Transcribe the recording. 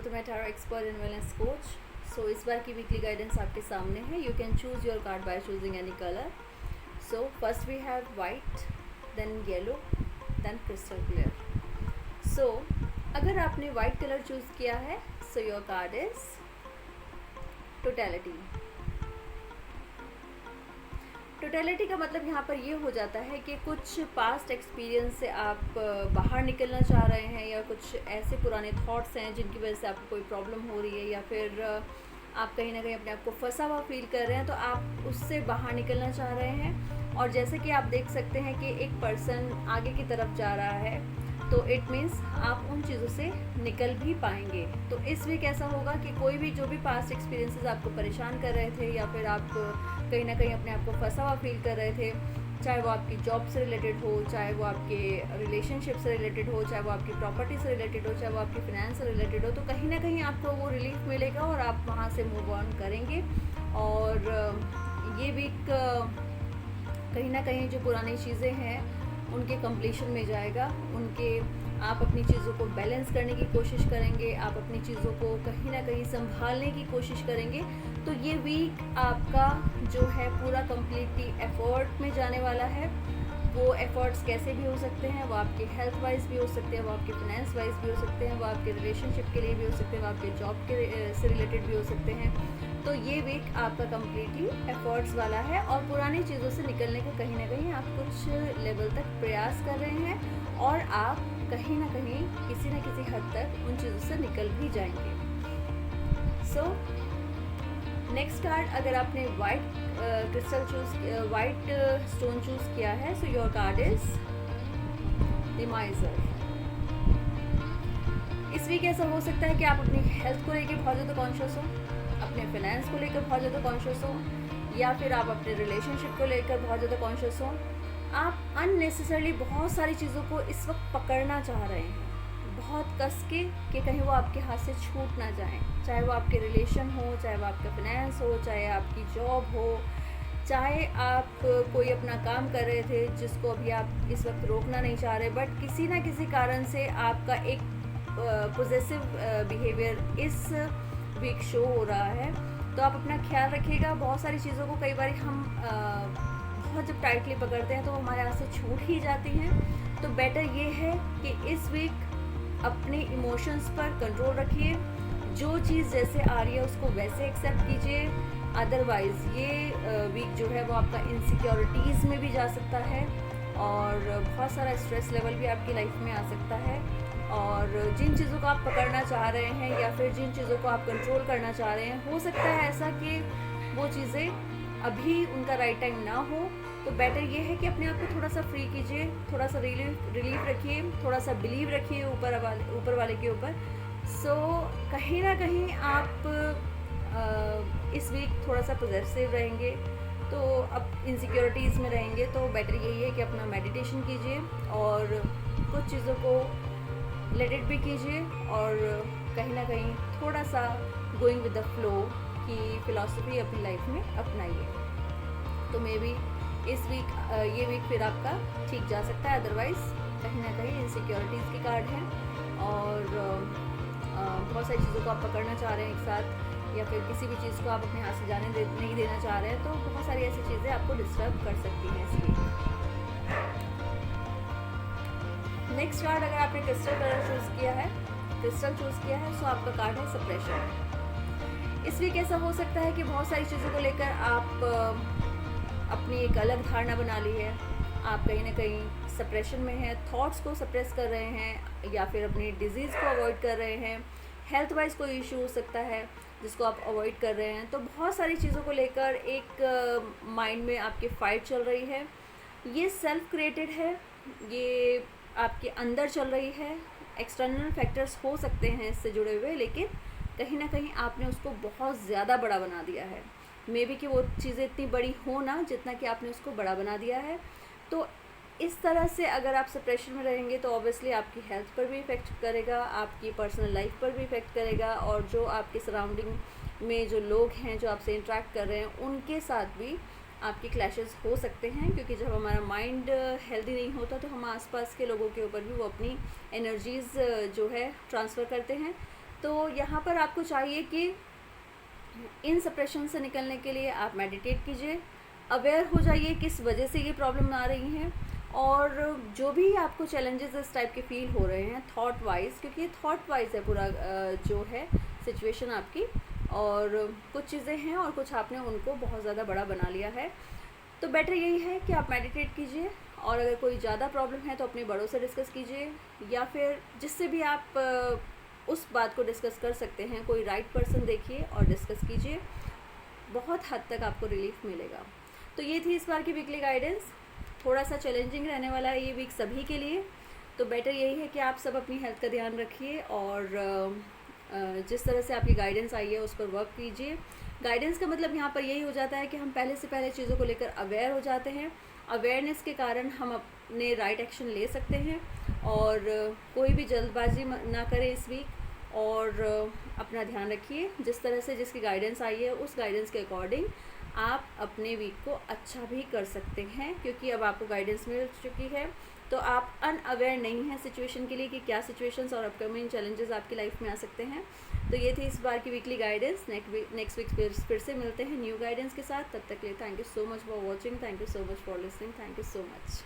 तो मैं tarot expert in wellness coach. So इस बार की वीकली गाइडेंस आपके सामने है। You can choose your card by choosing any colour. So first we have white, then yellow, then crystal clear. So अगर आपने वाइट कलर चूज़ किया है, so your card is totality. Totality का मतलब यहाँ पर ये हो जाता है कि कुछ पास्ट एक्सपीरियंस से आप बाहर निकलना चाह रहे हैं, या कुछ ऐसे पुराने थॉट्स हैं जिनकी वजह से आपको कोई प्रॉब्लम हो रही है, या फिर आप कहीं ना कहीं अपने आप को फंसा हुआ फील कर रहे हैं, तो आप उससे बाहर निकलना चाह रहे हैं। और जैसे कि आप देख सकते हैं कि एक पर्सन आगे की तरफ जा रहा है, तो इट मीन्स आप उन चीज़ों से निकल भी पाएंगे। तो इस वीक ऐसा होगा कि कोई भी जो भी पास्ट एक्सपीरियंसेस आपको परेशान कर रहे थे, या फिर आप कहीं ना कहीं अपने आप को फंसा हुआ फील कर रहे थे, चाहे वो आपकी जॉब से रिलेटेड हो, चाहे वो आपके रिलेशनशिप से रिलेटेड हो, चाहे वो आपकी प्रॉपर्टी से रिलेटेड हो, चाहे वो आपकी फाइनेंस से रिलेटेड हो, तो कहीं ना कहीं आपको वो रिलीफ मिलेगा और आप वहाँ से मूव ऑन करेंगे। और ये वीक कहीं ना कहीं जो पुरानी चीज़ें हैं उनके कंप्लीशन में जाएगा। आप अपनी चीज़ों को बैलेंस करने की कोशिश करेंगे, आप अपनी चीज़ों को कहीं ना कहीं संभालने की कोशिश करेंगे। तो ये वीक आपका जो है पूरा कम्प्लीटली एफर्ट में जाने वाला है। वो एफर्ट्स कैसे भी हो सकते हैं, वो आपके हेल्थ वाइज भी हो सकते हैं, वो आपके फाइनेंस वाइज भी हो सकते हैं, वो आपके रिलेशनशिप के लिए भी हो सकते हैं, वो आपके जॉब के से रिलेटेड भी हो सकते हैं। तो ये वीक आपका कम्प्लीटली एफर्ट्स वाला है, और पुरानी चीज़ों से निकलने का कहीं ना कहीं आप कुछ लेवल तक प्रयास कर रहे हैं, और आप कहीं ना कहीं किसी न किसी हद तक उन चीज़ों से निकल भी जाएंगे। सो नेक्स्ट कार्ड, अगर आपने वाइट वाइट स्टोन चूज किया है, so your card is the माइजर। इस वीक ऐसा हो सकता है कि आप अपनी हेल्थ को लेकर बहुत ज़्यादा कॉन्शियस हो, अपने फाइनेंस को लेकर बहुत ज़्यादा कॉन्शियस हो, या फिर आप अपने रिलेशनशिप को लेकर बहुत ज़्यादा कॉन्शियस हो। आप अननेसेसरली बहुत सारी चीज़ों को इस वक्त पकड़ना चाह रहे हैं, बहुत कस के कि कहीं वो आपके हाथ से छूट ना जाएं। चाहे वो आपके रिलेशन हो, चाहे वो आपका फाइनेंस हो, चाहे आपकी जॉब हो, चाहे आप कोई अपना काम कर रहे थे जिसको अभी आप इस वक्त रोकना नहीं चाह रहे, बट किसी ना किसी कारण से आपका एक पॉजिटिव बिहेवियर इस वीक शो हो रहा है। तो आप अपना ख्याल रखिएगा। बहुत सारी चीज़ों को कई बार हम बहुत जब टाइटली पकड़ते हैं तो हमारे हाथ से छूट ही जाती हैं। तो बेटर ये है कि इस वीक अपने इमोशंस पर कंट्रोल रखिए। जो चीज़ जैसे आ रही है उसको वैसे एक्सेप्ट कीजिए। अदरवाइज़ ये वीक जो है वो आपका इनसिक्योरिटीज़ में भी जा सकता है, और बहुत सारा स्ट्रेस लेवल भी आपकी लाइफ में आ सकता है। और जिन चीज़ों को आप पकड़ना चाह रहे हैं, या फिर जिन चीज़ों को आप कंट्रोल करना चाह रहे हैं, हो सकता है ऐसा कि वो चीज़ें अभी उनका राइट टाइम ना हो। तो बेटर ये है कि अपने आप को थोड़ा सा फ्री कीजिए, थोड़ा सा रिलीफ रखिए, थोड़ा सा बिलीव रखिए ऊपर वाले के ऊपर। सो कहीं ना कहीं आप इस वीक थोड़ा सा पॉजिटिव रहेंगे, तो अब इनसिक्योरिटीज़ में रहेंगे। तो बेटर यही है कि अपना मेडिटेशन कीजिए और कुछ चीज़ों को लेट इट भी कीजिए, और कहीं ना कहीं थोड़ा सा गोइंग विद द फ्लो की फ़िलासफ़ी अपनी लाइफ में अपनाइए। तो मे बी इस वीक ये वीक फिर आपका ठीक जा सकता है। अदरवाइज़ कहीं ना कहीं इनसिक्योरिटीज़ की कार्ड है, और बहुत सारी चीज़ों को आप पकड़ना चाह रहे हैं एक साथ, या फिर किसी भी चीज़ को आप अपने हाथ से नहीं देना चाह रहे हैं। तो बहुत सारी ऐसी चीज़ें आपको डिस्टर्ब कर सकती हैं इस वीक। नेक्स्ट कार्ड, अगर आपने क्रिस्टल कलर चूज़ किया है, सो आपका कार्ड है सप्रेशन। इस वीक ऐसा हो सकता है कि बहुत सारी चीज़ों को लेकर आप अपनी एक अलग धारणा बना ली है। आप कहीं ना कहीं सप्रेशन में हैं, थॉट्स को सप्रेस कर रहे हैं, या फिर अपनी डिजीज़ को अवॉइड कर रहे हैं। हेल्थ वाइज कोई इशू हो सकता है जिसको आप अवॉइड कर रहे हैं। तो बहुत सारी चीज़ों को लेकर एक माइंड में आपकी फ़ाइट चल रही है। ये सेल्फ क्रिएटेड है, ये आपके अंदर चल रही है। एक्सटर्नल फैक्टर्स हो सकते हैं इससे जुड़े हुए, लेकिन कहीं ना कहीं आपने उसको बहुत ज़्यादा बड़ा बना दिया है। मे बी कि वो चीज़ें इतनी बड़ी हो ना जितना कि आपने उसको बड़ा बना दिया है। तो इस तरह से अगर आप सप्रेशन में रहेंगे तो ऑब्वियसली आपकी हेल्थ पर भी इफ़ेक्ट करेगा, आपकी पर्सनल लाइफ पर भी इफ़ेक्ट करेगा, और जो आपके सराउंडिंग में जो लोग हैं जो आपसे इंटरेक्ट कर रहे हैं उनके साथ भी आपकी क्लैशेस हो सकते हैं। क्योंकि जब हमारा माइंड हेल्दी नहीं होता तो हम आसपास के लोगों के ऊपर भी वो अपनी एनर्जीज़ जो है ट्रांसफ़र करते हैं। तो यहाँ पर आपको चाहिए कि इन सप्रेशन से निकलने के लिए आप मेडिटेट कीजिए, अवेयर हो जाइए किस वजह से ये प्रॉब्लम आ रही हैं, और जो भी आपको चैलेंजेस इस टाइप के फील हो रहे हैं थॉट वाइज, क्योंकि ये थॉट वाइज है पूरा जो है सिचुएशन आपकी, और कुछ चीज़ें हैं और कुछ आपने उनको बहुत ज़्यादा बड़ा बना लिया है। तो बेटर यही है कि आप मेडिटेट कीजिए, और अगर कोई ज़्यादा प्रॉब्लम है तो अपने बड़ों से डिस्कस कीजिए, या फिर जिससे भी आप उस बात को डिस्कस कर सकते हैं, कोई राइट पर्सन देखिए और डिस्कस कीजिए, बहुत हद तक आपको रिलीफ मिलेगा। तो ये थी इस बार की वीकली गाइडेंस। थोड़ा सा चैलेंजिंग रहने वाला है ये वीक सभी के लिए, तो बेटर यही है कि आप सब अपनी हेल्थ का ध्यान रखिए, और जिस तरह से आपकी गाइडेंस आई है उस पर वर्क कीजिए। गाइडेंस का मतलब यहाँ पर यही हो जाता है कि हम पहले से पहले चीज़ों को लेकर अवेयर हो जाते हैं, अवेयरनेस के कारण हम अपने राइट एक्शन ले सकते हैं, और कोई भी जल्दबाजी ना करें इस वीक, और अपना ध्यान रखिए। जिस तरह से जिसकी गाइडेंस आई है उस गाइडेंस के अकॉर्डिंग आप अपने वीक को अच्छा भी कर सकते हैं, क्योंकि अब आपको गाइडेंस मिल चुकी है, तो आप अनअवेयर नहीं हैं सिचुएशन के लिए कि क्या सिचुएशंस और अपकमिंग चैलेंजेस आपकी लाइफ में आ सकते हैं। तो ये थी इस बार की वीकली गाइडेंस। नेक्स्ट वीक फिर से मिलते हैं न्यू गाइडेंस के साथ। तब तक के लिए thank you so much for watching, thank you so much for listening, thank you so much.